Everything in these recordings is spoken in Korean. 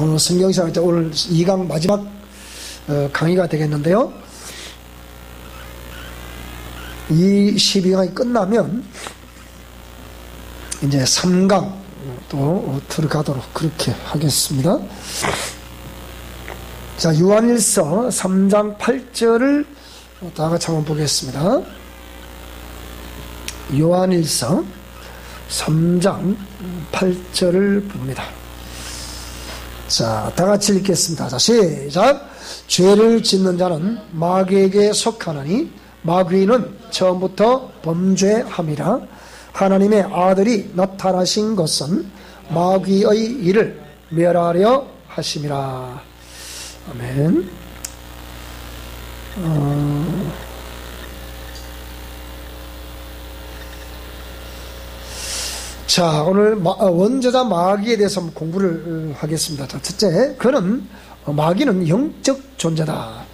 성경시간 오늘 2강 마지막 강의가 되겠는데요. 이 12강이 끝나면 이제 3강 또 들어가도록 그렇게 하겠습니다. 자, 요한일서 3장 8절을 다 같이 한번 보겠습니다. 요한일서 3장 8절을 봅니다. 자, 다 같이 읽겠습니다. 자, 시작. 죄를 짓는 자는 마귀에게 속하나니 마귀는 처음부터 범죄함이라. 하나님의 아들이 나타나신 것은 마귀의 일을 멸하려 하심이라. 아멘. 자, 오늘 원죄자 마귀에 대해서 공부를 하겠습니다. 자, 첫째, 마귀는 영적 존재다.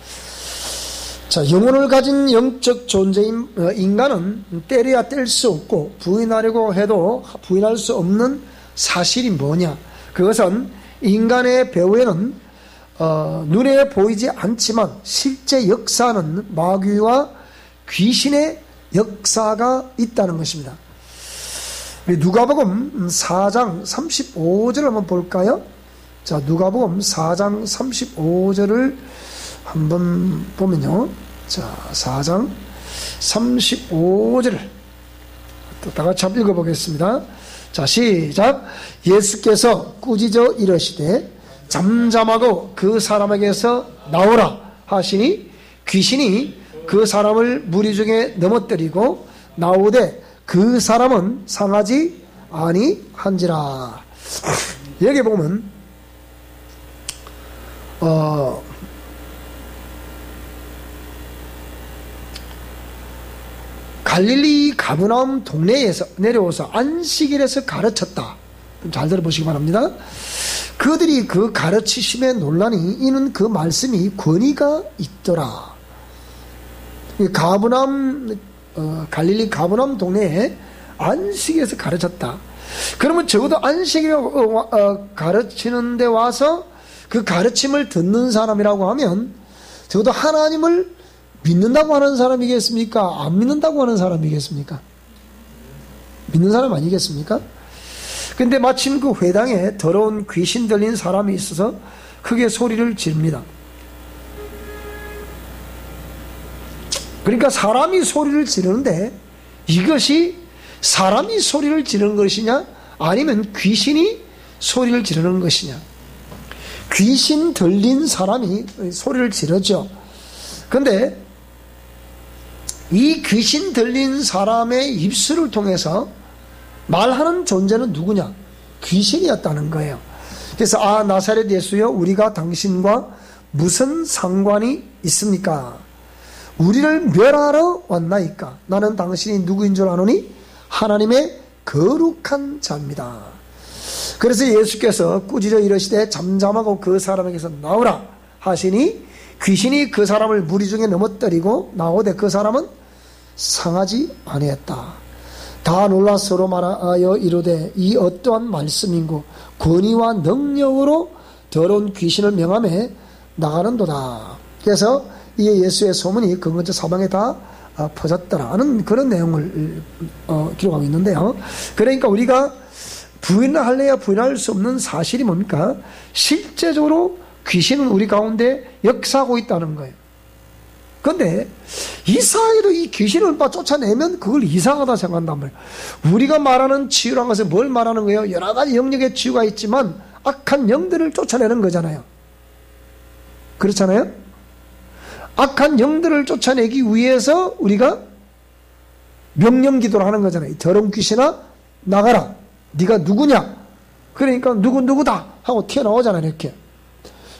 자, 영혼을 가진 영적 존재인 인간은 때려야 뗄 수 없고 부인하려고 해도 부인할 수 없는 사실이 뭐냐? 그것은 인간의 배후에는 눈에 보이지 않지만 실제 역사는 마귀와 귀신의 역사가 있다는 것입니다. 누가복음 4장 35절을 한번 볼까요? 자, 누가복음 4장 35절을 한번 보면요. 자, 4장 35절을 또 다 같이 한번 읽어보겠습니다. 자, 시작. 예수께서 꾸짖어 이르시되 잠잠하고 그 사람에게서 나오라 하시니 귀신이 그 사람을 무리 중에 넘어뜨리고 나오되 그 사람은 상하지 아니한지라. 여기 보면 갈릴리 가버나움 동네에서 내려와서 안식일에서 가르쳤다. 잘 들어보시기 바랍니다. 그들이 그 가르치심에 논란이 이는 그 말씀이 권위가 있더라. 갈릴리 가버나움 동네에 안식일에서 가르쳤다. 그러면 적어도 안식일에 가르치는 데 와서 그 가르침을 듣는 사람이라고 하면 적어도 하나님을 믿는다고 하는 사람이겠습니까? 안 믿는다고 하는 사람이겠습니까? 믿는 사람 아니겠습니까? 근데 마침 그 회당에 더러운 귀신 들린 사람이 있어서 크게 소리를 지릅니다. 그러니까 사람이 소리를 지르는데 이것이 사람이 소리를 지르는 것이냐 아니면 귀신이 소리를 지르는 것이냐. 귀신 들린 사람이 소리를 지르죠. 그런데 이 귀신 들린 사람의 입술을 통해서 말하는 존재는 누구냐? 귀신이었다는 거예요. 그래서 나사렛 예수여 우리가 당신과 무슨 상관이 있습니까? 우리를 멸하러 왔나이까? 나는 당신이 누구인 줄 아노니 하나님의 거룩한 자입니다. 그래서 예수께서 꾸짖어 이르시되 잠잠하고 그 사람에게서 나오라 하시니 귀신이 그 사람을 무리 중에 넘어뜨리고 나오되 그 사람은 상하지 아니했다. 다 놀라 서로 말하여 이르되 이 어떠한 말씀인고 권위와 능력으로 더러운 귀신을 명함에 나가는도다. 그래서 이에 예수의 소문이 근근처 사방에 다 퍼졌더라는 그런 내용을 기록하고 있는데요. 그러니까 우리가 부인할래야 부인할 수 없는 사실이 뭡니까? 실제적으로 귀신은 우리 가운데 역사하고 있다는 거예요. 그런데 이상하게도 이 귀신을 쫓아내면 그걸 이상하다 생각한단 말이에요. 우리가 말하는 치유란 것은 뭘 말하는 거예요? 여러 가지 영역의 치유가 있지만 악한 영들을 쫓아내는 거잖아요. 그렇잖아요? 악한 영들을 쫓아내기 위해서 우리가 명령기도를 하는 거잖아요. 더러운 귀신아 나가라. 네가 누구냐? 그러니까 누구다 하고 튀어나오잖아요. 이렇게.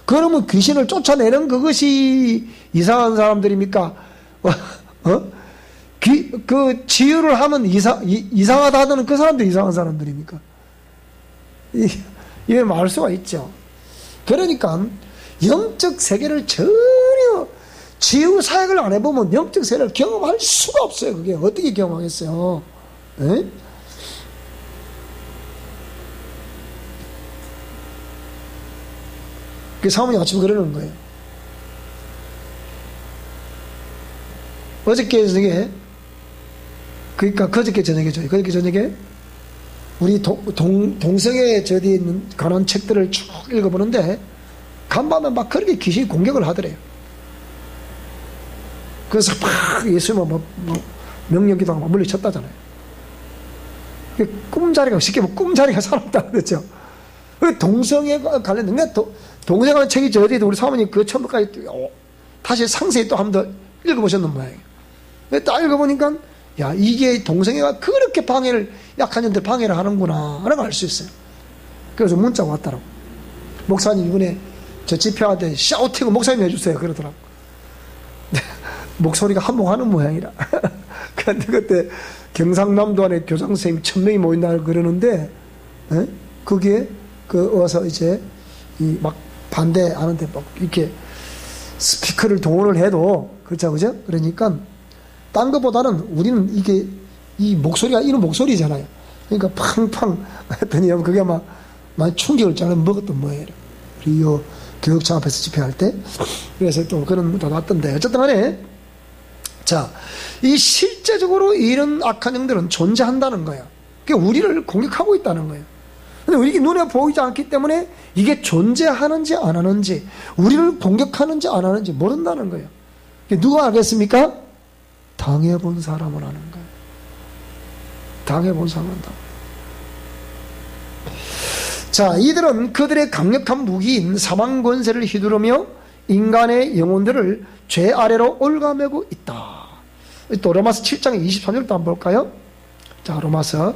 그러면 귀신을 쫓아내는 그것이 이상한 사람들입니까? 그 치유를 하면 이상하다 하던 그 사람들이 이상한 사람들입니까? 이게 말 수가 있죠. 그러니까 영적 세계를 전혀 치유 사역을 안 해보면 영적 세계를 경험할 수가 없어요. 그게 어떻게 경험하겠어요? 에? 그 사모님 아침에 그러는 거예요. 어저께 저녁에, 그러니까 그저께 저녁에 우리 동성애에 저디에 있는 관한 책들을 쭉 읽어보는데 간밤에 막 그렇게 귀신이 공격을 하더래요. 그래서 막 예수님은 명령기도 하고 물리쳤다잖아요. 꿈자리가 쉽게 뭐 꿈자리가 살았다 그랬죠. 동성애가 관련된 동성애 책이 저디에도 우리 사모님 그 처음까지 다시 상세히 또 한 번 더 읽어보셨는 모양이에요. 딱 읽어보니까 야, 이게 동성애가 그렇게 약한 년들 방해를 하는구나 라는 걸 알 수 있어요. 그래서 문자가 왔더라고. 목사님 이번에 저 집회한테 샤우팅을 목사님 해주세요 그러더라고. 목소리가 한몫하는 모양이라. 그런데 그때 경상남도 안에 교장 선생님 1000명이 모인다 그러는데, 거기에 어서 이제 막 반대하는데 막 이렇게 스피커를 동원을 해도 그렇죠, 그죠? 그러니까 딴 것보다는 우리는 이 목소리가 이런 목소리잖아요. 그러니까 팡팡 했더니 그게 막 충격을 잘 먹었던 모양이에요. 그리고 교육청 앞에서 집회할 때. 그래서 또 그런 문자가 왔던데 어쨌든 간에 자, 이 실제적으로 이런 악한 영들은 존재한다는 거예요. 그러니까 우리를 공격하고 있다는 거예요. 근데 우리 눈에 보이지 않기 때문에 이게 존재하는지 안 하는지, 우리를 공격하는지 안 하는지 모른다는 거예요. 누가 알겠습니까? 당해본 사람은 아는 거예요. 당해본 사람은 안다. 자, 이들은 그들의 강력한 무기인 사망 권세를 휘두르며 인간의 영혼들을 죄 아래로 올가매고 있다. 또 로마서 7장 23절도 한번 볼까요? 자, 로마서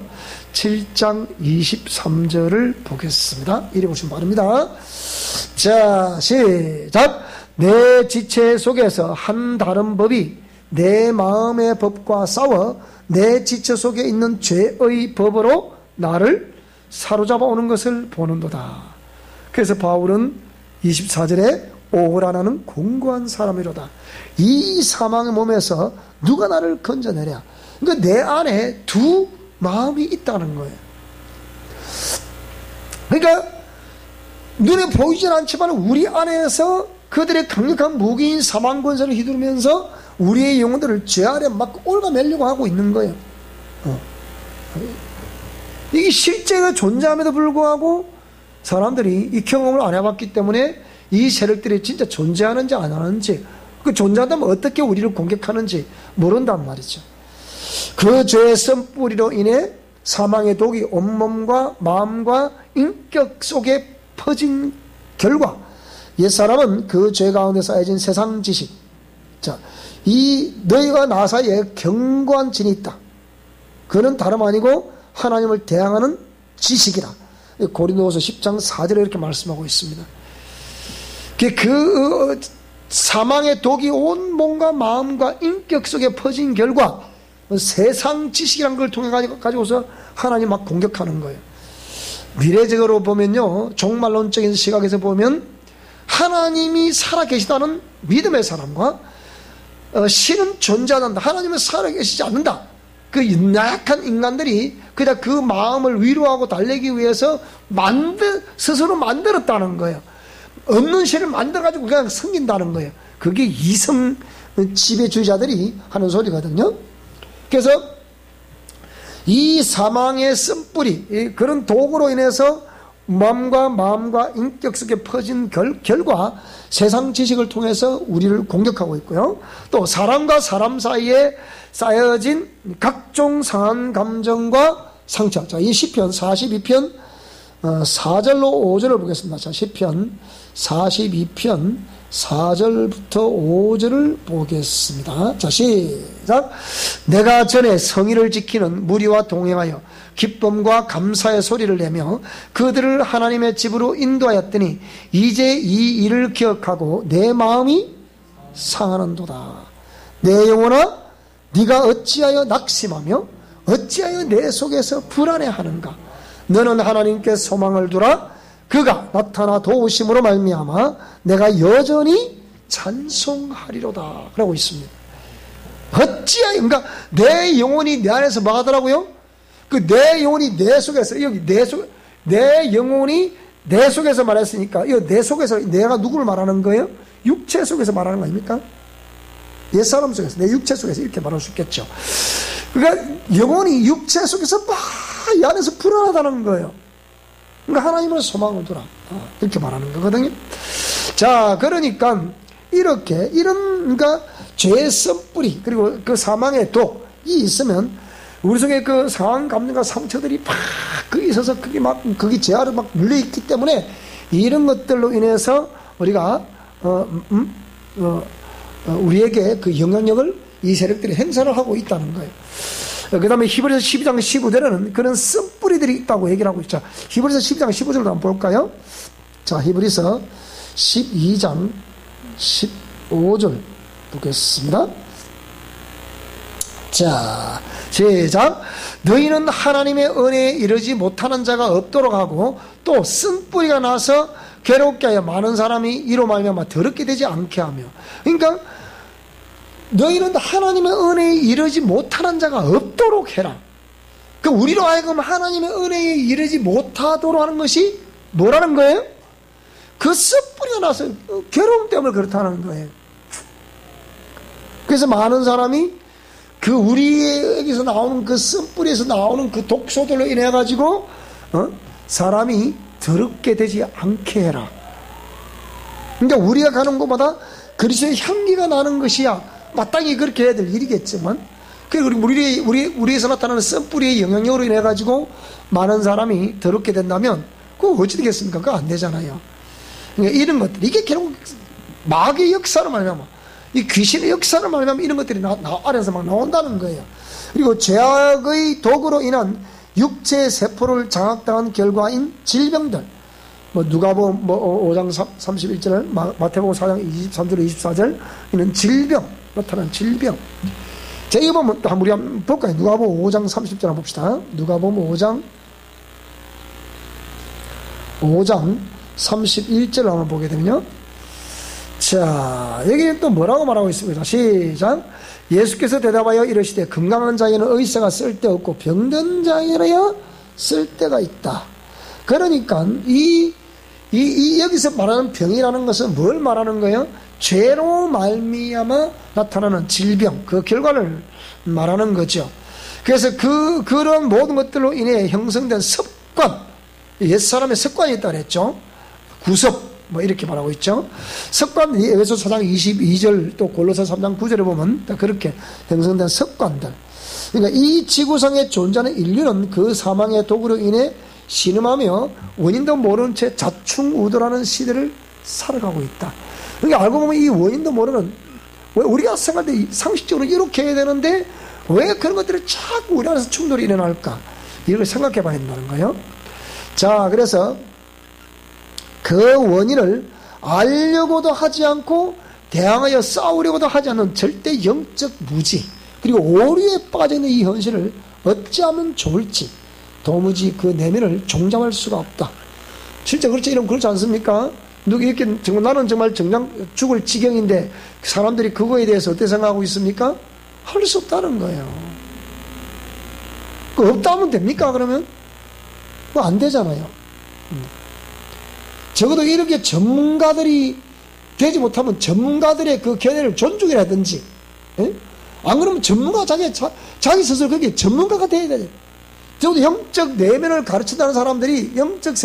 7장 23절을 보겠습니다. 이리 보시면 바랍니다. 자, 시작. 내 지체 속에서 한 다른 법이 내 마음의 법과 싸워 내 지체 속에 있는 죄의 법으로 나를 사로잡아 오는 것을 보는도다. 그래서 바울은 24절에 오라 나는 공고한 사람이로다. 이 사망의 몸에서 누가 나를 건져내랴. 그러니까 내 안에 두 마음이 있다는 거예요. 그러니까 눈에 보이진 않지만 우리 안에서 그들의 강력한 무기인 사망 권세를 휘두르면서 우리의 영혼들을 죄 아래 막 올가매려고 하고 있는 거예요. 이게 실제가 존재함에도 불구하고 사람들이 이 경험을 안 해봤기 때문에 이 세력들이 진짜 존재하는지 안 하는지, 그 존재한다면 어떻게 우리를 공격하는지 모른단 말이죠. 그 죄의 쓴뿌리로 인해 사망의 독이 온몸과 마음과 인격 속에 퍼진 결과 옛사람은 그 죄 가운데 쌓여진 세상 지식, 자, 이 너희가 나 사이에 견고한 진이 있다. 그는 다름 아니고 하나님을 대항하는 지식이라. 고린도후서 10장 4절에 이렇게 말씀하고 있습니다. 그 사망의 독이 온 몸과 마음과 인격 속에 퍼진 결과 세상 지식이란 걸 통해 가지고서 하나님 막 공격하는 거예요. 미래적으로 보면요, 종말론적인 시각에서 보면 하나님이 살아계시다는 믿음의 사람과 신은 존재한다, 하나님은 살아계시지 않는다, 그 나약한 인간들이 그냥 그 마음을 위로하고 달래기 위해서 스스로 만들었다는 거예요. 없는 신을 만들어가지고 그냥 섬긴다는 거예요. 그게 이성 지배주의자들이 하는 소리거든요. 그래서 이 사망의 쓴뿌리, 그런 독으로 인해서 마음과 인격 속에 퍼진 결과 세상 지식을 통해서 우리를 공격하고 있고요. 또 사람과 사람 사이에 쌓여진 각종 상한 감정과 상처. 자, 이 시편 42편 4절로 5절을 보겠습니다. 자, 시편 42편 4절부터 5절을 보겠습니다. 자, 시작. 내가 전에 성의를 지키는 무리와 동행하여 기쁨과 감사의 소리를 내며 그들을 하나님의 집으로 인도하였더니 이제 이 일을 기억하고 내 마음이 상하는도다. 내 영혼아, 네가 어찌하여 낙심하며 어찌하여 내 속에서 불안해하는가. 너는 하나님께 소망을 두라. 그가 나타나 도우심으로 말미암아 내가 여전히 찬송하리로다 라고 있습니다. 어찌하여, 그러니까 내 영혼이 내 안에서 뭐 하더라고요? 그 내 영혼이 내 속에서, 여기 내 영혼이 내 속에서 말했으니까, 이 내 속에서 내가 누구를 말하는 거예요? 육체 속에서 말하는 거 아닙니까? 옛사람 속에서, 내 육체 속에서 이렇게 말할 수 있겠죠. 그러니까 영혼이 육체 속에서 막 이 안에서 불안하다는 거예요. 그러니까 하나님을 소망을 두라. 이렇게 말하는 거거든요. 자, 그러니까 이렇게 그러니까 죄의 씀뿌리 그리고 그 사망의 독이 있으면 우리 속에 그 상한 감정과 상처들이 막 거기 있어서 거기 재활을 막 눌려 있기 때문에 이런 것들로 인해서 우리가 우리에게 그 영향력을 이 세력들이 행사를 하고 있다는 거예요. 그 다음에 히브리서 12장 15절에는 그런 쓴뿌리들이 있다고 얘기를 하고 있죠. 히브리서 12장 15절로 한번 볼까요? 자, 히브리서 12장 15절 보겠습니다. 자, 시작. 너희는 하나님의 은혜에 이르지 못하는 자가 없도록 하고 또 쓴뿌리가 나서 괴롭게 하여 많은 사람이 이로 말미암아 더럽게 되지 않게 하며. 그러니까 너희는 하나님의 은혜에 이르지 못하는 자가 없도록 해라. 그 우리로 하여금 하나님의 은혜에 이르지 못하도록 하는 것이 뭐라는 거예요? 그 쓴뿌리가 나서 괴로움 때문에 그렇다는 거예요. 그래서 많은 사람이 그 우리에게서 나오는 그 쓴뿌리에서 나오는 그 독소들로 인해 가지고 사람이 더럽게 되지 않게 해라. 그러니까 우리가 가는 곳마다 그리스도의 향기가 나는 것이야 마땅히 그렇게 해야 될 일이겠지만, 그리고 우리에서 나타나는 쓴뿌리의 영향력으로 인해 가지고 많은 사람이 더럽게 된다면 그거 어찌 되겠습니까? 그거 안 되잖아요. 그러니까 이런 것들, 이게 결국 마귀의 역사를 말하면, 이 귀신의 역사를 말하면 이런 것들이 아래에서 막 나온다는 거예요. 그리고 죄악의 도구로 인한 육체의 세포를 장악당한 결과인 질병들, 누가복음 5장 31절, 마태복음 4장 23절 24절 이는 질병, 나타난 질병. 자, 이거 보면 또 우리 한번 볼까요? 누가복음 5장 30절 한번 봅시다. 누가복음 5장 31절 한번 보게 되면요. 자, 여기는 또 뭐라고 말하고 있습니다. 시작. 예수께서 대답하여 이르시되 건강한 자에는 의사가 쓸데없고 병든 자에는 쓸데가 있다. 그러니까 여기서 말하는 병이라는 것은 뭘 말하는 거예요? 죄로 말미암아 나타나는 질병, 그 결과를 말하는 거죠. 그래서 그런 모든 것들로 인해 형성된 습관, 옛사람의 습관이 있다 그랬죠. 구습, 이렇게 말하고 있죠. 습관, 에베소서 4장 22절, 또 골로새 3장 9절에 보면 그렇게 형성된 습관들. 그러니까 이 지구상에 존재하는 인류는 그 사망의 도구로 인해 신음하며 원인도 모르는 채 자충우돌하는 시대를 살아가고 있다. 그러니까 알고 보면 이 원인도 모르는, 왜 우리가 생각할 때 상식적으로 이렇게 해야 되는데 왜 그런 것들이 자꾸 우리 안에서 충돌이 일어날까? 이걸 생각해 봐야 된다는 거예요. 자, 그래서 그 원인을 알려고도 하지 않고 대항하여 싸우려고도 하지 않는 절대 영적 무지, 그리고 오류에 빠져있는 이 현실을 어찌하면 좋을지 도무지 그 내면을 종잡을 수가 없다. 실제 그렇지 않습니까? 이렇게 나는 정말 죽을 지경인데 사람들이 그거에 대해서 어떻게 생각하고 있습니까? 할 수 없다는 거예요. 그 없다 하면 됩니까? 그러면? 그거 안 되잖아요. 적어도 이렇게 전문가들이 되지 못하면 전문가들의 그 견해를 존중이라든지, 예? 안 그러면 전문가 자기 스스로 그게 전문가가 돼야 돼. 적어도 영적 내면을 가르친다는 사람들이, 영적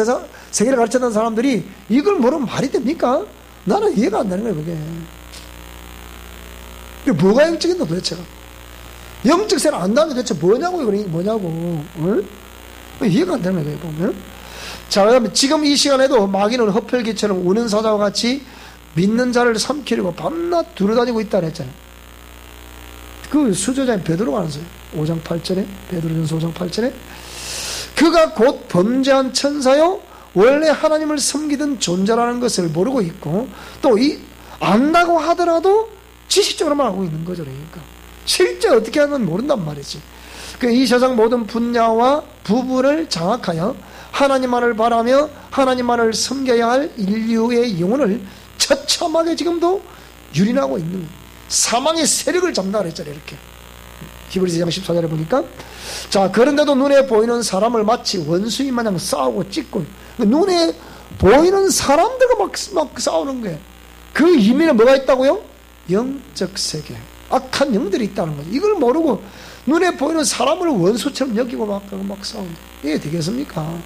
세계를 가르친다는 사람들이 이걸 모르면 말이 됩니까? 나는 이해가 안 되는 거예요, 그게. 뭐가 영적인가 도대체가? 영적 세계를 안다는 게 도대체 뭐냐고, 응? 이해가 안 되는 거예요, 보면. 자, 그다음에 지금 이 시간에도 마귀는 흡혈귀처럼 우는 사자와 같이 믿는 자를 삼키려고 밤낮 두루다니고 있다 그랬잖아요. 그 수저자인 베드로가 하는 소리. 5장 8절에, 베드로전서 5장 8절에 그가 곧 범죄한 천사요 원래 하나님을 섬기던 존재라는 것을 모르고 있고, 또 안다고 하더라도 지식적으로만 알고 있는 거죠. 그러니까 실제 어떻게 하는 건 모른단 말이지. 이 세상 모든 분야와 부분을 장악하여 하나님만을 바라며 하나님만을 섬겨야 할 인류의 영혼을 처참하게 지금도 유린하고 있는 사망의 세력을 잡는다 그랬잖아요. 이렇게 히브리서 2장 14절에 보니까, 자, 그런데도 눈에 보이는 사람을 마치 원수인 마냥 싸우고 찢고, 눈에 보이는 사람들과 막 싸우는 거예요. 그 이면에 뭐가 있다고요? 영적 세계, 악한 영들이 있다는 거죠. 이걸 모르고 눈에 보이는 사람을 원수처럼 여기고 막 싸운다. 이게 되겠습니까?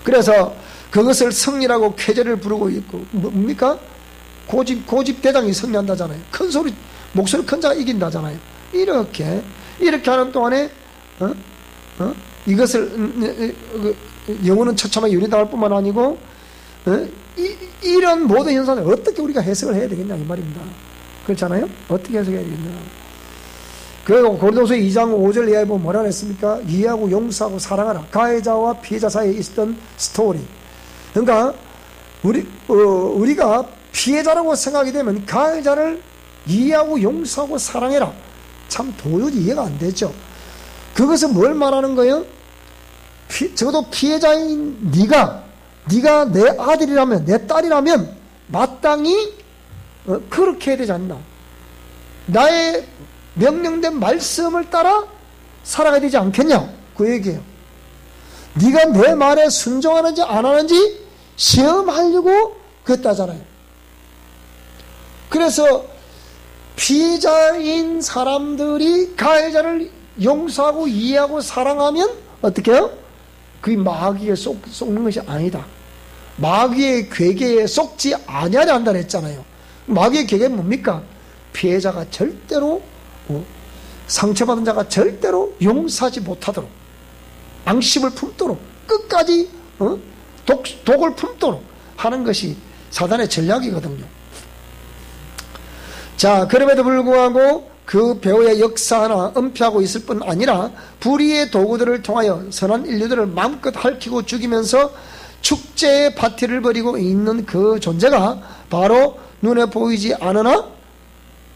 그래서 그것을 승리라고 쾌제를 부르고 있고, 뭡니까? 고집 대장이 승리한다잖아요. 큰 소리, 목소리 큰 자가 이긴다잖아요. 이렇게 하는 동안에, 이것을, 영혼은 처참하게 유리당할 뿐만 아니고, 이런 모든 현상을 어떻게 우리가 해석을 해야 되겠냐, 이 말입니다. 그렇잖아요? 어떻게 해석해야 되겠냐. 그리고 고린도서 2장 5절 이하에 보면 뭐라 했습니까? 이해하고 용서하고 사랑하라. 가해자와 피해자 사이에 있었던 스토리. 그러니까, 우리가 피해자라고 생각이 되면 가해자를 이해하고 용서하고 사랑해라. 참 도저히 이해가 안 되죠. 그것은 뭘 말하는 거예요? 적어도 피해자인 네가 내 아들이라면, 내 딸이라면 마땅히 그렇게 해야 되지 않나. 나의 명령된 말씀을 따라 살아가야 되지 않겠냐, 그 얘기예요. 네가 내 말에 순종하는지 안 하는지 시험하려고 그랬다잖아요. 그래서 피해자인 사람들이 가해자를 용서하고 이해하고 사랑하면 어떻게 해요? 그게 마귀에 속는 것이 아니다. 마귀의 괴계에 속지 아니하려 한다 했잖아요. 마귀의 괴계는 뭡니까? 피해자가 절대로, 상처받은 자가 절대로 용서하지 못하도록, 앙심을 품도록, 끝까지 독을 품도록 하는 것이 사단의 전략이거든요. 자, 그럼에도 불구하고 그 배후의 역사 하나 은폐하고 있을 뿐 아니라 불의의 도구들을 통하여 선한 인류들을 마음껏 핥히고 죽이면서 축제의 파티를 벌이고 있는 그 존재가 바로 눈에 보이지 않으나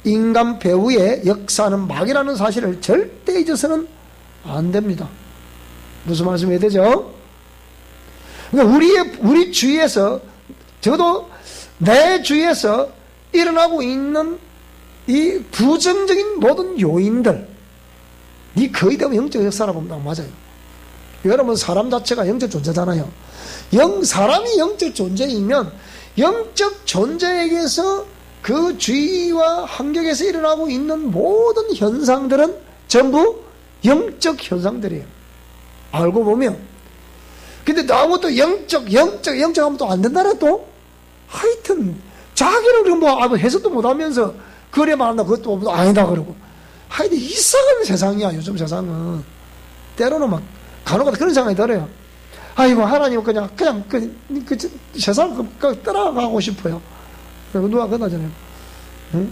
인간 배후에 역사하는 마귀라는 사실을 절대 잊어서는 안 됩니다. 무슨 말씀이 되죠? 그러니까 우리 주위에서, 적어도 내 주위에서 일어나고 있는 이 부정적인 모든 요인들, 이 거의 대부분 영적 역사라 보면 맞아요. 여러분, 사람 자체가 영적 존재잖아요. 사람이 영적 존재이면 영적 존재에게서 그 주위와 환경에서 일어나고 있는 모든 현상들은 전부 영적 현상들이에요. 알고 보면. 근데 아무것도 영적 하면 또 안 된다네, 또. 하여튼, 자기는 뭐 해석도 못 하면서 그래 말한다, 그것도 아니다, 그러고. 하여튼 이상한 세상이야, 요즘 세상은. 때로는 막, 간혹가다 그런 생각이 들어요. 아이고, 하나님은 그냥 세상을 떠나가고 싶어요. 누가 그러잖아요. 응?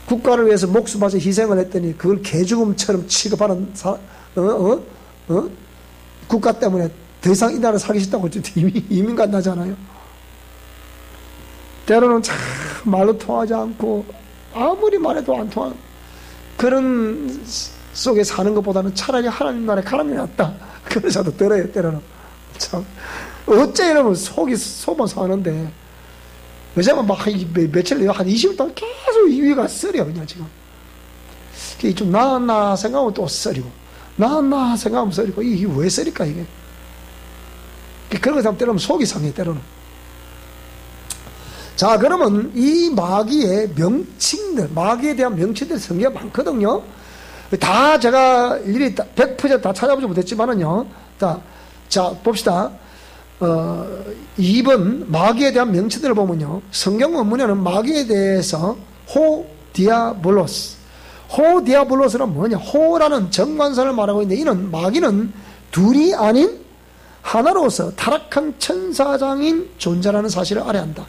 국가를 위해서 목숨 바쳐 희생을 했더니 그걸 개죽음처럼 취급하는 국가 때문에 더 이상 이 나라를 살기 싫다고 이민 간다잖아요. 때로는 참 말로 통하지 않고 아무리 말해도 안 통하는 그런 속에 사는 것보다는 차라리 하나님 나라에 가는 게 낫다, 그런 생각도 들어요. 때로는 참 어째 이러면 속만 사는데 요즘은 막 며칠 한 20일 동안 계속 이 위가 쓰려. 그냥 지금 좀 나았나 생각하면 또 쓰리고, 나았나 생각하면 쓰리고, 이게 왜 쓰릴까 이게. 그런 거 사람 때로는 속이 상해, 때로는. 자, 그러면 이 마귀의 명칭들, 마귀에 대한 명칭들 성경에 많거든요. 다 제가 일일이 100% 다 찾아보지 못했지만은요. 자, 봅시다. 2번 마귀에 대한 명칭들을 보면요. 성경 원문에는 마귀에 대해서 호디아볼로스는 뭐냐? 호라는 정관사를 말하고 있는데, 이는 마귀는 둘이 아닌 하나로서 타락한 천사장인 존재라는 사실을 알아야 한다.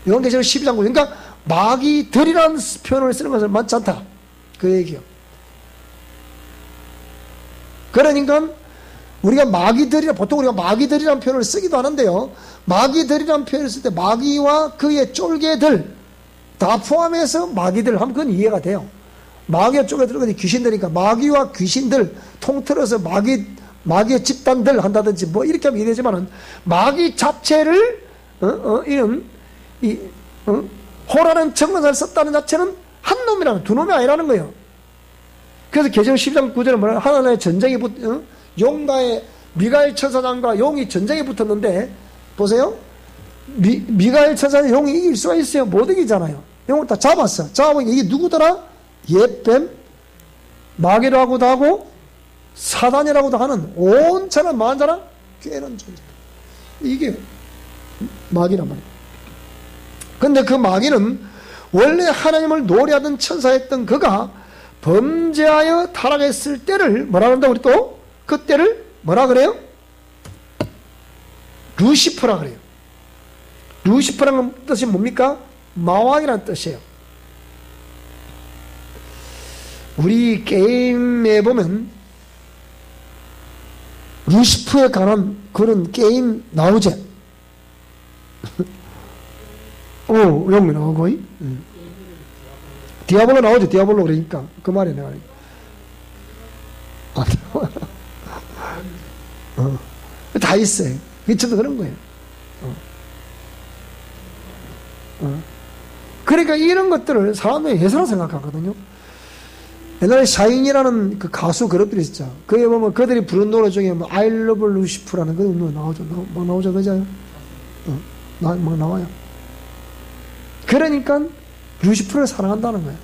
요한계시록 12장 9절. 그러니까 마귀들이라는 표현을 쓰는 것은 맞지 않다, 그 얘기요. 그러니까 보통 우리가 마귀들이라는 표현을 쓰기도 하는데요. 마귀들이라는 표현을 쓸 때 마귀와 그의 쫄개들 다 포함해서 마귀들 하면 그건 이해가 돼요. 마귀와 쫄개들은 귀신들이니까 마귀와 귀신들 통틀어서 마귀의 집단들 한다든지 뭐 이렇게 하면 이해되지만은 마귀 자체를 호라는 정관사를 썼다는 자체는 한 놈이라는, 두 놈이 아니라는 거예요. 그래서 계시록 12장 9절에 뭐냐? 하나님의 전쟁이 용가의 미가엘 천사장과 용이 전쟁에 붙었는데 보세요. 미가엘 천사장 용이 이길 수가 있어요? 못 이기잖아요. 용을 다 잡았어. 잡아보니까 이게 누구더라? 옛뱀, 마귀라고도 하고 사단이라고도 하는 온천한 만자랑 꾀는 존재. 이게 마귀란 말이에요. 근데 그 마귀는 원래 하나님을 노래하던 천사였던 그가 범죄하여 타락했을 때를 뭐라 그런다? 우리 또 그 때를 뭐라 그래요? 루시퍼라 그래요. 루시퍼라는 뜻이 뭡니까? 마왕이라는 뜻이에요. 우리 게임에 보면 루시퍼에 관한 그런 게임 나오지? 영미 나오고, 디아블로 나오죠. 디아블로 그러니까 그 말이야 내가. 다 있어요. 미쳐도 그런 거예요. 그러니까 이런 것들을 사람들이 예사로 생각하거든요. 옛날에 샤인이라는 그 가수 그룹들이 있죠. 그에 보면 그들이 부른 노래 중에 뭐 I love Lucifer라는 그 노래 나오죠. 뭐 나오죠, 그죠? 뭐 나와요. 그러니까 루시퍼를 사랑한다는 거예요.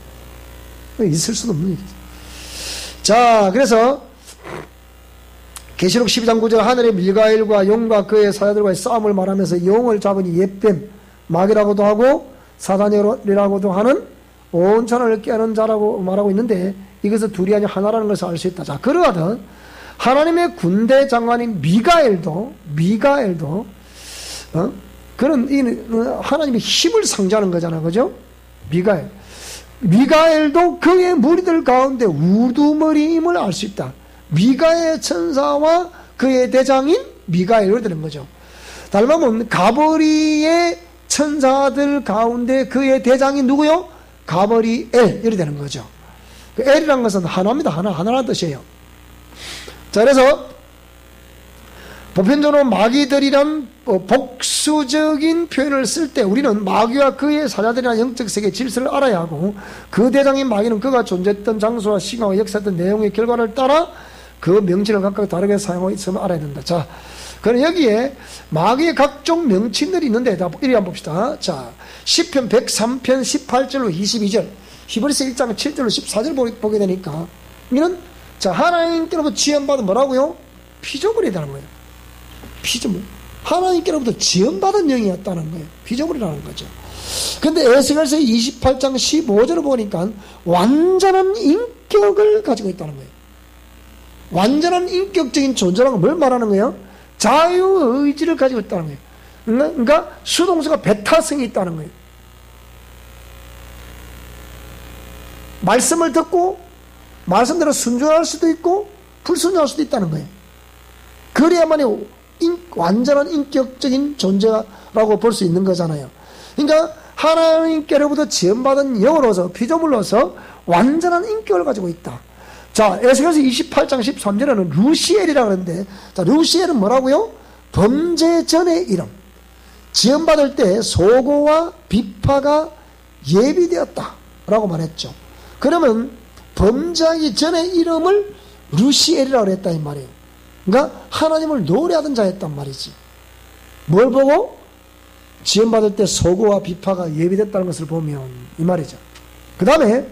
있을 수도 없는 얘기죠. 자, 그래서 계시록 12장 9절 하늘의 미가엘과 용과 그의 사자들과의 싸움을 말하면서 용을 잡으니 옛뱀, 마귀라고도 하고 사단이라고도 하는 온천을 깨는 자라고 말하고 있는데 이것은 둘이 아니라 하나라는 것을 알 수 있다. 자, 그러하듯 하나님의 군대 장관인 미가엘도 그런 하나님의 힘을 상징하는 거잖아, 그죠? 미가엘도 그의 무리들 가운데 우두머리임을 알 수 있다. 미가엘 천사와 그의 대장인 미가엘을 되는 거죠. 닮으면 가버리의 천사들 가운데 그의 대장이 누구요? 가버리엘 이렇게 되는 거죠. 그 엘이라는 것은 하나입니다. 하나라는 뜻이에요. 자, 그래서 보편적으로 마귀들이란 복수적인 표현을 쓸 때 우리는 마귀와 그의 사자들이나 영적 세계 질서를 알아야 하고 그 대장인 마귀는 그가 존재했던 장소와 시간과 역사했던 내용의 결과를 따라 그 명칭을 각각 다르게 사용하고 있음을 알아야 된다. 자, 그럼 여기에 마귀의 각종 명칭들이 있는데 이리 한번 봅시다. 자, 시편 103편 18절로 22절, 히브리서 1장 7절로 14절 보게 되니까 이는 자, 하나님께로부터 지원받은 뭐라고요? 피조물이라는 거예요. 피조물. 하나님께로부터 지원받은 영이었다는 거예요. 피조물이라는 거죠. 근데 에스겔서 28장 15절을 보니까 완전한 인격을 가지고 있다는 거예요. 완전한 인격적인 존재라는 걸 뭘 말하는 거예요? 자유의지를 가지고 있다는 거예요. 그러니까 수동수가 배타성이 있다는 거예요. 말씀을 듣고 말씀대로 순종할 수도 있고 불순종할 수도 있다는 거예요. 그래야만이 완전한 인격적인 존재라고 볼 수 있는 거잖아요. 그러니까 하나님께로부터 지원받은 영으로서 피조물로서 완전한 인격을 가지고 있다. 자, 에스겔서 28장 13절에는 루시엘이라고 하는데, 자, 루시엘은 뭐라고요? 범죄 전의 이름. 지원받을 때 소고와 비파가 예비되었다 라고 말했죠. 그러면 범죄하기 전의 이름을 루시엘이라고 했다 이 말이에요. 그러니까 하나님을 노래하던 자였단 말이지. 뭘 보고? 지원받을 때 소고와 비파가 예비됐다는 것을 보면 이 말이죠. 그 다음에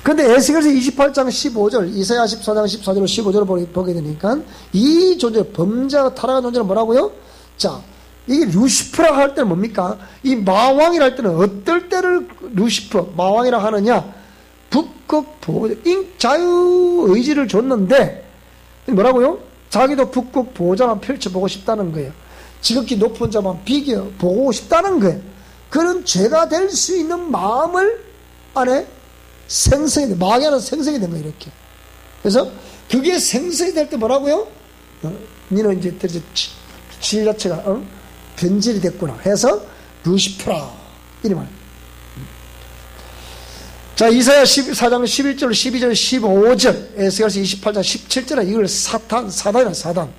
근데 에스겔서 28장 15절, 이사야 14장 14절 15절을 보게 되니까 이 존재, 범죄와 타락한 존재는 뭐라고요? 자, 이게 루시퍼라고 할 때는 뭡니까? 이 마왕이라 할 때는 어떨 때를 루시퍼, 마왕이라 하느냐? 북극 보호자, 자유의지를 줬는데 뭐라고요? 자기도 북극 보호자만 펼쳐보고 싶다는 거예요. 지극히 높은 자만 비겨 보고 싶다는 거예요. 그런 죄가 될 수 있는 마음을 안에 생성이 돼. 마귀는 생성이 된 거예요, 이렇게. 그래서 그게 생성이 될 때 뭐라고요? 니는 이제 질 자체가 변질이 됐구나 해서 루시퍼라 이리 말이에요. 자, 이사야 14장 11절, 12절, 15절, 에스겔서 28장 17절에 이걸 사단이라 사단.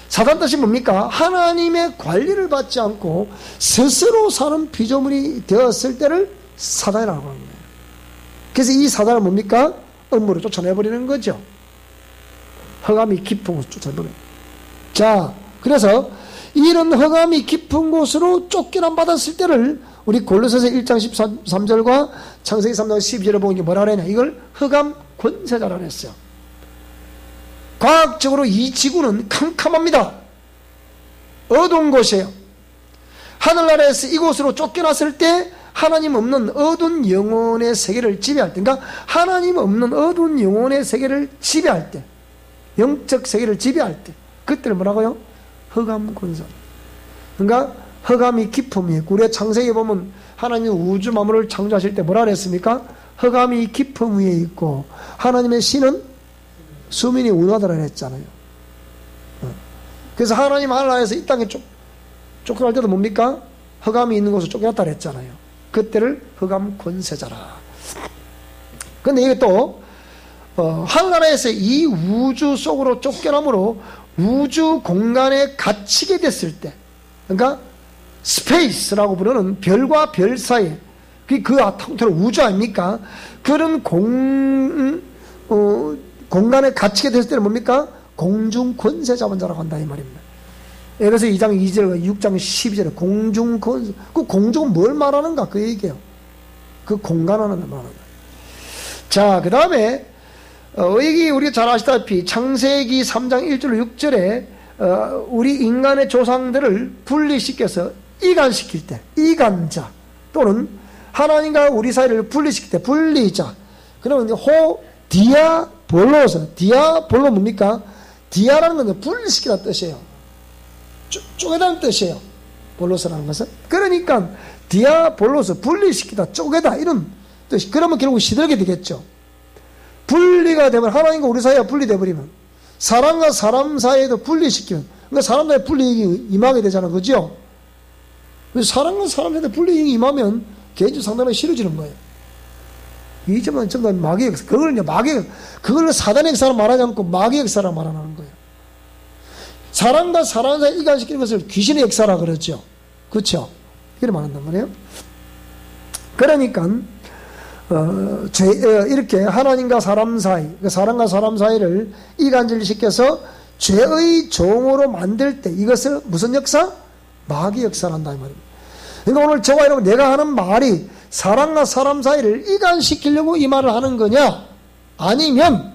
사단 뜻이 뭡니까? 하나님의 관리를 받지 않고 스스로 사는 피조물이 되었을 때를 사단이라고 하는 거예요. 그래서 이 사단은 뭡니까? 음모로 쫓아내버리는 거죠. 흑암이 깊은 곳으로 쫓아버려요. 자, 그래서 이런 흑암이 깊은 곳으로 쫓겨남 받았을 때를 우리 골로새서 1장 13절과 창세기 3장 12절을 보는 게 뭐라 그러냐, 이걸 흑암 권세자라 그랬어요. 과학적으로 이 지구는 캄캄합니다. 어두운 곳이에요. 하늘나라에서 이곳으로 쫓겨났을 때 하나님 없는 어두운 영혼의 세계를 지배할 때, 그러니까 하나님 없는 어두운 영혼의 세계를 지배할 때, 영적 세계를 지배할 때, 그때를 뭐라고요? 흑암 권세. 그러니까 흑암이 깊음이 있고, 우리가 창세기에 보면 하나님 우주 만물을 창조하실 때 뭐라 그랬습니까? 흑암이 깊음 위에 있고 하나님의 신은 수면이 운하더라 그랬잖아요. 그래서 하나님 하나님에서 이 땅에 쫓겨날 때도 뭡니까? 흑암이 있는 곳으로 쫓겨났다 그랬잖아요. 그때를 흑암 권세자라. 근데 이게 또 하늘나라에서 이 우주 속으로 쫓겨남으로 우주 공간에 갇히게 됐을 때, 그러니까 스페이스라고 부르는 별과 별 사이, 그 통틀어 우주 아닙니까? 그런 공간에 갇히게 됐을 때는 뭡니까? 공중 권세자만 자라고 한다 이 말입니다. 그래서 2장 2절과 6장 12절에 공중 권세, 그 공중은 뭘 말하는가 그 얘기예요. 그 공간을 말하는 거예요. 자, 그 다음에 여기 우리가 잘 아시다시피 창세기 3장 1절 6절에 우리 인간의 조상들을 분리시켜서 이간시킬 때, 이간자 또는 하나님과 우리 사이를 분리시킬 때 분리자, 그러면 디아볼로 뭡니까? 디아라는 건 분리시키라는 뜻이에요. 쪼개다는 뜻이에요. 볼로스라는 것은. 그러니까 디아볼로스, 분리시키다, 쪼개다 이런 뜻이. 그러면 결국 시들게 되겠죠. 분리가 되면, 하나님과 우리 사이가 분리돼 버리면, 사람과 사람 사이에도 분리시키면, 그러니까 사람 사이에 분리가 임하게 되잖아, 그죠? 사람과 사람 사이에 분리가 임하면 개인적으로 상당히 싫어지는 거예요. 이 점은 전부 다 마귀의 역사. 그걸 사단의 역사로 말하지 않고 마귀의 역사로 말하는 거예요. 사람과 사람 사이에 이간시키는 것을 귀신의 역사라 그러죠. 그렇죠? 이렇게 말한단 말이에요. 그러니까 이렇게 하나님과 사람 사이, 사람과 사람 사이를 이간질시켜서 죄의 종으로 만들 때 이것을 무슨 역사? 마귀 역사란다 이 말입니다. 그러니까 오늘 저와 여러분, 내가 하는 말이 사람과 사람 사이를 이간시키려고 이 말을 하는 거냐, 아니면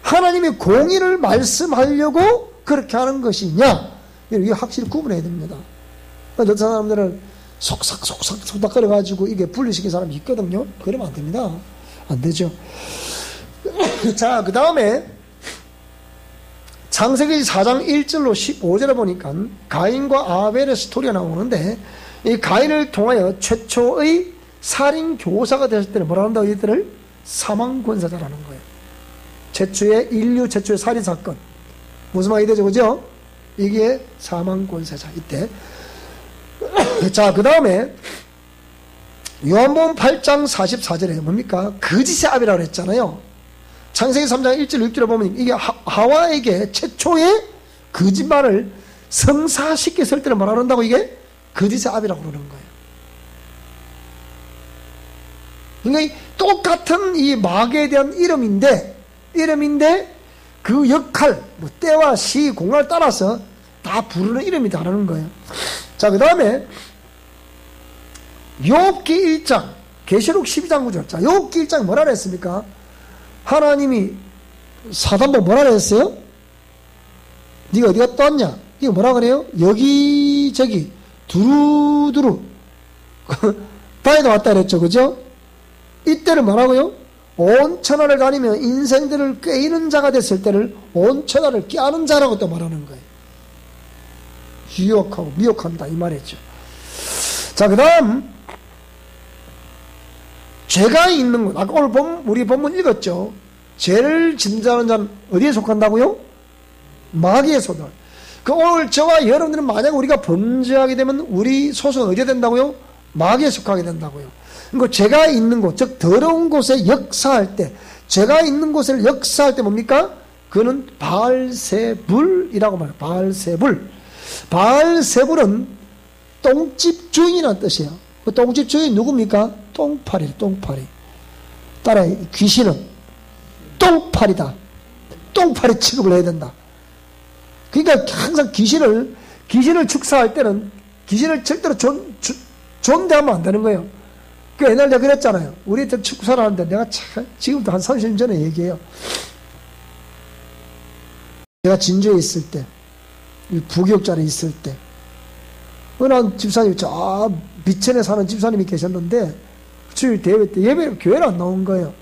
하나님의 공의를 말씀하려고 그렇게 하는 것이냐, 이게 확실히 구분해야 됩니다. 어떤 사람들은 속닥거려가지고 이게 분리시킨 사람이 있거든요. 그러면 안 됩니다. 안 되죠. 자, 그 다음에 창세기 4장 1절로 15절에 보니까 가인과 아벨의 스토리가 나오는데, 이 가인을 통하여 최초의 살인 교사가 됐을 때는 뭐라 한다고 이들을 사망권세자라는 거예요. 인류 최초의 살인 사건. 무슨 말이 되죠, 그죠? 이게 사망권세자 이때. 자, 그 다음에 요한복음 8장 44절에 뭡니까? 거짓의 아비라고 했잖아요. 창세기 3장 1절 6절에 보면 이게 하와에게 최초의 거짓말을 성사시켰을 때는 뭐라 그런다고? 이게 거짓의 아비라고 그러는 거예요. 그러니까 똑같은 이 마귀에 대한 이름인데 그 역할, 때와 시, 공간을 따라서 다 부르는 이름이 다르는 거예요. 자, 그 다음에 욥기 1장, 계시록 12장 9절. 자, 욥기 1장 뭐라 그랬습니까? 하나님이 사단보고 뭐라 그랬어요? 네가 어디 갔다 왔냐? 이거 뭐라 그래요? 여기저기 두루두루 다니다 왔다 그랬죠, 그죠? 이때를 뭐라고요? 온 천하를 다니며 인생들을 꾀이는 자가 됐을 때를 온 천하를 꾀하는 자라고 또 말하는 거예요. 유혹하고 미혹한다 이 말이죠. 자, 그 다음 죄가 있는 것. 아까 오늘 우리 본문 읽었죠. 죄를 진자하는 자는 어디에 속한다고요? 마귀에 속한다. 그 오늘 저와 여러분들은 만약 우리가 범죄하게 되면 우리 소속은 어디에 된다고요? 마귀에 속하게 된다고요. 그러니까 죄가 있는 곳, 즉 더러운 곳에 역사할 때, 죄가 있는 곳을 역사할 때 뭡니까? 그는 바알세불이라고 말해요. 바알세불. 바알세불은 똥집 주인이라는 뜻이에요. 그 똥집 주인 누굽니까? 똥파리. 따라 귀신은 똥파리다. 똥파리 취급을 해야 된다. 그러니까 항상 귀신을 축사할 때는 귀신을 절대로 존대하면 안 되는 거예요. 그 옛날 내가 그랬잖아요. 우리 때 축사를 하는데 내가 지금도 한 30년 전에 얘기해요. 제가 진주에 있을 때, 부교육자리에 있을 때, 어느 집사님이 저 미천에 사는 집사님이 계셨는데 주일 대회 때 예배 교회를 안 나온 거예요.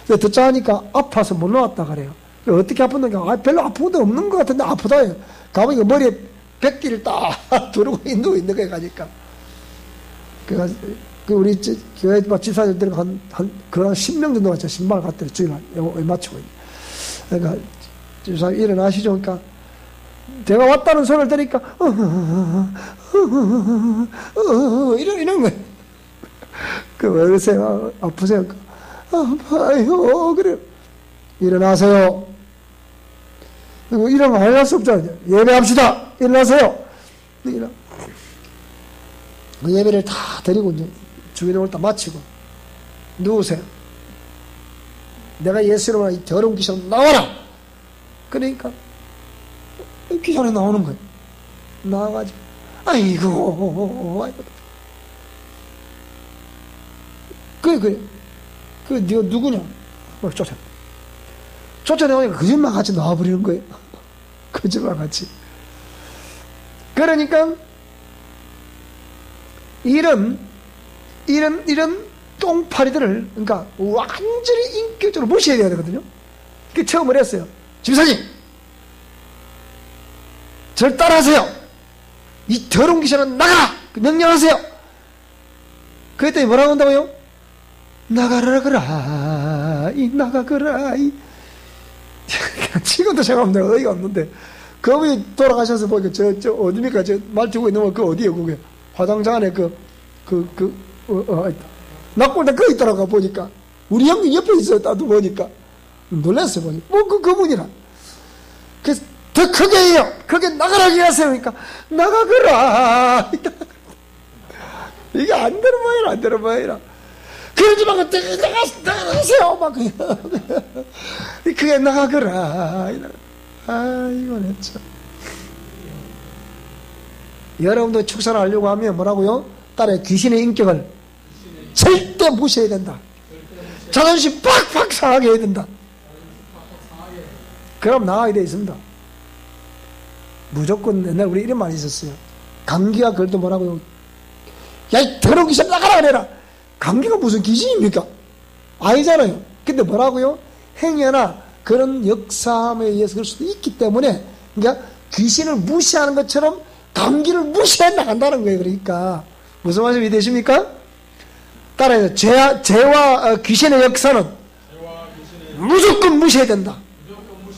듣자 하니까 아파서 못 나왔다 그래요. 어떻게 아팠는가? 별로 아픈 데 없는 것 같은데 아프다 해요. 가보니까 머리에 백기를 딱 두르고 누워 있는 거예요. 가니까. 그래서 우리 교회 집사님들은 한 10명 정도 왔죠. 신발 갖다 주일날 맞추고 있는. 그러니까 집사님 일어나시죠. 그러니까 제가 왔다는 소리를 들으니까 이런 거예요. 왜 그러세요? 아프세요? 아파요. 그래. 일어나세요. 이런 거 할 수 없잖아요. 예배합시다. 일어나세요. 예배를 다 드리고 이제 주일을 다 마치고 누우세요. 내가 예수 이름으로 이 더러운 귀신 나와라. 그러니까 귀신이 나오는 거예요. 나와가지고 아이고. 그래. 네가 누구냐? 쫓아내오니까 거짓말같이 나와버리는 거예요. 거짓말같이. 그러니까 이런 똥파리들을 그러니까 완전히 인격적으로 무시해야 되거든요. 그 처음을 했어요. 집사님, 저를 따라하세요. 이 더러운 귀신은 나가라. 명령하세요. 그랬더니 뭐라고 한다고요? 나가라. 나가거라. 지금도 생각하면 내가 어이가 없는데, 그분이 돌아가셔서 보니까 저 어디입니까? 저 말투고 있는 거 그 어디에요? 그게 화장장 안에 낙골대 거 있더라고 보니까. 우리 형님 옆에 있어요. 나도 보니까. 놀랐어요. 보니까. 그분이라. 그래서 더 크게 해요. 크게 나가라고 하세요. 그러니까 나가거라. 이게 안 되는 모양이라. 그러지 말고 나가세요. 막 그게 나가거라. 이건 했죠. 여러분도 축사를 하려고 하면 뭐라고요? 딸의 귀신의 인격을 절대 무시해야 된다. 자존심 팍팍 상하게 해야 된다. 그럼 나가게 되어 있습니다. 무조건 옛날 우리 이런 말이 있었어요. 감기가 그래도 뭐라고요? 야, 이 더러운 귀신 나가라 그래라. 감기가 무슨 귀신입니까? 아니잖아요. 근데 뭐라고요? 행여나 그런 역사함에 의해서 그럴 수도 있기 때문에, 그러니까 귀신을 무시하는 것처럼 감기를 무시해 나간다는 거예요. 그러니까 무슨 말씀이 되십니까? 따라해서 죄와 귀신의 역사는 무조건 무시해야 된다.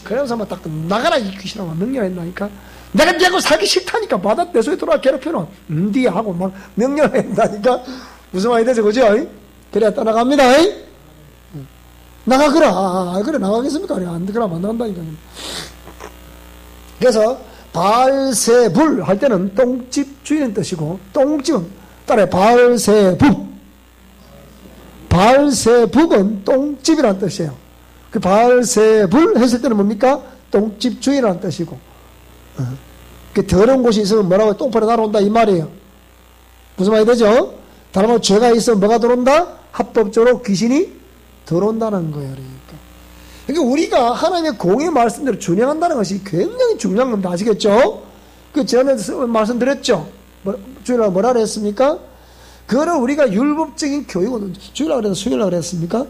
그래서 막 딱 나가라 이 귀신아 명령한다니까. 내가 네하고 살기 싫다니까. 바다 내 속에 들어와 괴롭혀놓은 뒤에 하고 막 명령을 한다니까. 무슨 말이 되죠? 그죠? 그래야 떠나갑니다. 나가거라. 그래 나가겠습니까? 안 그러면 안 나간다니까. 그래서 바알세불 할 때는 똥집 주인의 뜻이고, 똥집은 따라해 바알세북. 바알세북은 똥집이라는 뜻이에요. 그 바알세불 했을 때는 뭡니까? 똥집 주인이라는 뜻이고, 그 더러운 곳이 있으면 뭐라고? 똥파리 날아온다 이 말이에요. 무슨 말이 되죠? 다른 말로 죄가 있으면 뭐가 들어온다? 합법적으로 귀신이 들어온다는 거예요. 그러니까 우리가 하나님의 공의 말씀대로 준행한다는 것이 굉장히 중요한 겁니다. 아시겠죠? 그 전에 말씀드렸죠? 주일날 뭐라 그랬습니까? 그거를 우리가 율법적인 교육은, 주일날 그래서 수요일날 그랬습니까?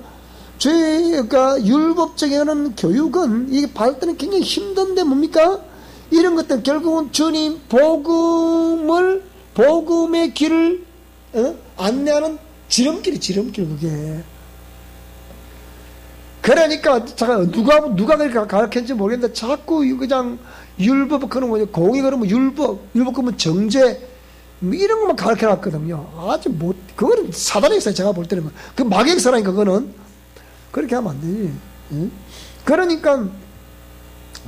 그러니까 율법적인 교육은 이게 받을 때는 굉장히 힘든데 뭡니까? 이런 것들 결국은 주님 복음의 길을 안내하는 지름길 그게. 그러니까 잠깐 누가 그렇게 가르쳤는지 모르겠는데 자꾸 그냥 율법 그런 거 공의 그러면 율법 그러면 정죄 이런 것만 가르쳐 놨거든요. 아주 그거는 사단의 역사에 제가 볼 때는 그 마귀의 역사라니까. 그거는 그렇게 하면 안 되지. 응? 그러니까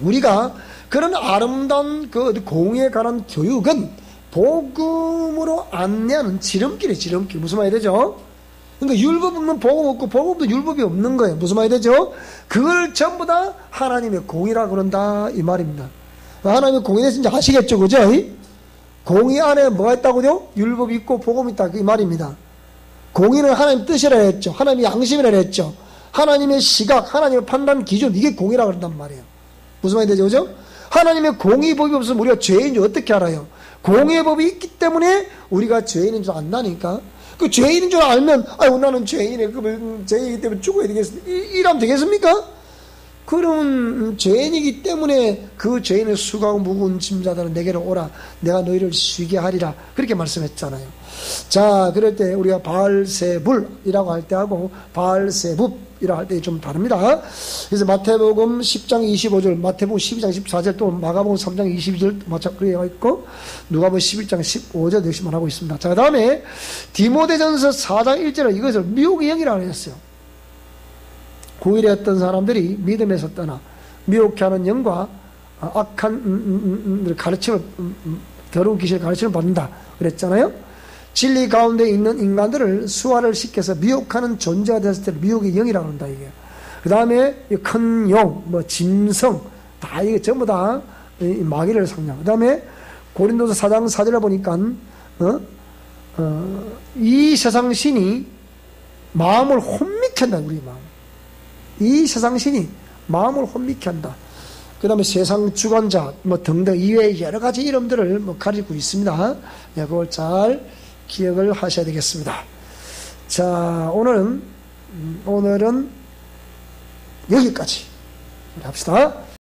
우리가 그런 아름다운 그 공의에 관한 교육은 복음으로 안내하는 지름길이에요. 지름길. 무슨 말이 되죠? 그러니까 율법 없는 복음 없고 복음 없는 율법이 없는 거예요. 무슨 말이 되죠? 그걸 전부 다 하나님의 공의라 그런다 이 말입니다. 하나님의 공의에 대해서 이제 아시겠죠, 그죠? 공의 안에 뭐가 있다고요? 율법이 있고 복음이 있다 이 말입니다. 공의는 하나님 뜻이라 했죠. 하나님의 양심이라 했죠. 하나님의 시각, 하나님의 판단 기준, 이게 공의라 그런단 말이에요. 무슨 말이 되죠, 그죠? 하나님의 공의 법이 없으면 우리가 죄인인 줄 어떻게 알아요? 공의 법이 있기 때문에 우리가 죄인인 줄 안다니까. 그 죄인인 줄 알면, 아유, 나는 죄인이네. 그러면 죄인이기 때문에 죽어야 되겠습니까? 이러면 되겠습니까? 그러면 죄인이기 때문에 그 죄인의 수고하고 무거운 짐자들은 내게로 오라. 내가 너희를 쉬게 하리라. 그렇게 말씀했잖아요. 자, 그럴 때 우리가 바알세불이라고 할 때하고 바알세붑이라고 할 때 좀 다릅니다. 그래서 마태복음 10장 25절, 마태복음 12장 14절, 또 마가복음 3장 22절 마찬가지가 있고 누가복음 11장 15절 역시만 하고 있습니다. 자, 그 다음에 디모데전서 4장 1절에 이것을 미혹의 영이라고 했어요. 9일에 어떤 사람들이 믿음에서 떠나 미혹해 하는 영과 악한 가르침을, 더러운 귀신의 가르침을 받는다 그랬잖아요. 진리 가운데 있는 인간들을 수화를 시켜서 미혹하는 존재가 됐을 때 미혹의 영이라고 한다 이게. 그 다음에 큰 용, 뭐 짐승, 다 이게 전부 다 마귀를 상징. 그 다음에 고린도서 4장 4절에 보니까 이 세상 신이 마음을 혼미케 한다. 우리 마음. 이 세상 신이 마음을 혼미케 한다. 그 다음에 세상 주관자 뭐 등등 이외의 여러 가지 이름들을 뭐 가지고 있습니다. 네, 그걸 잘 기억을 하셔야 되겠습니다. 자, 오늘은 여기까지 합시다.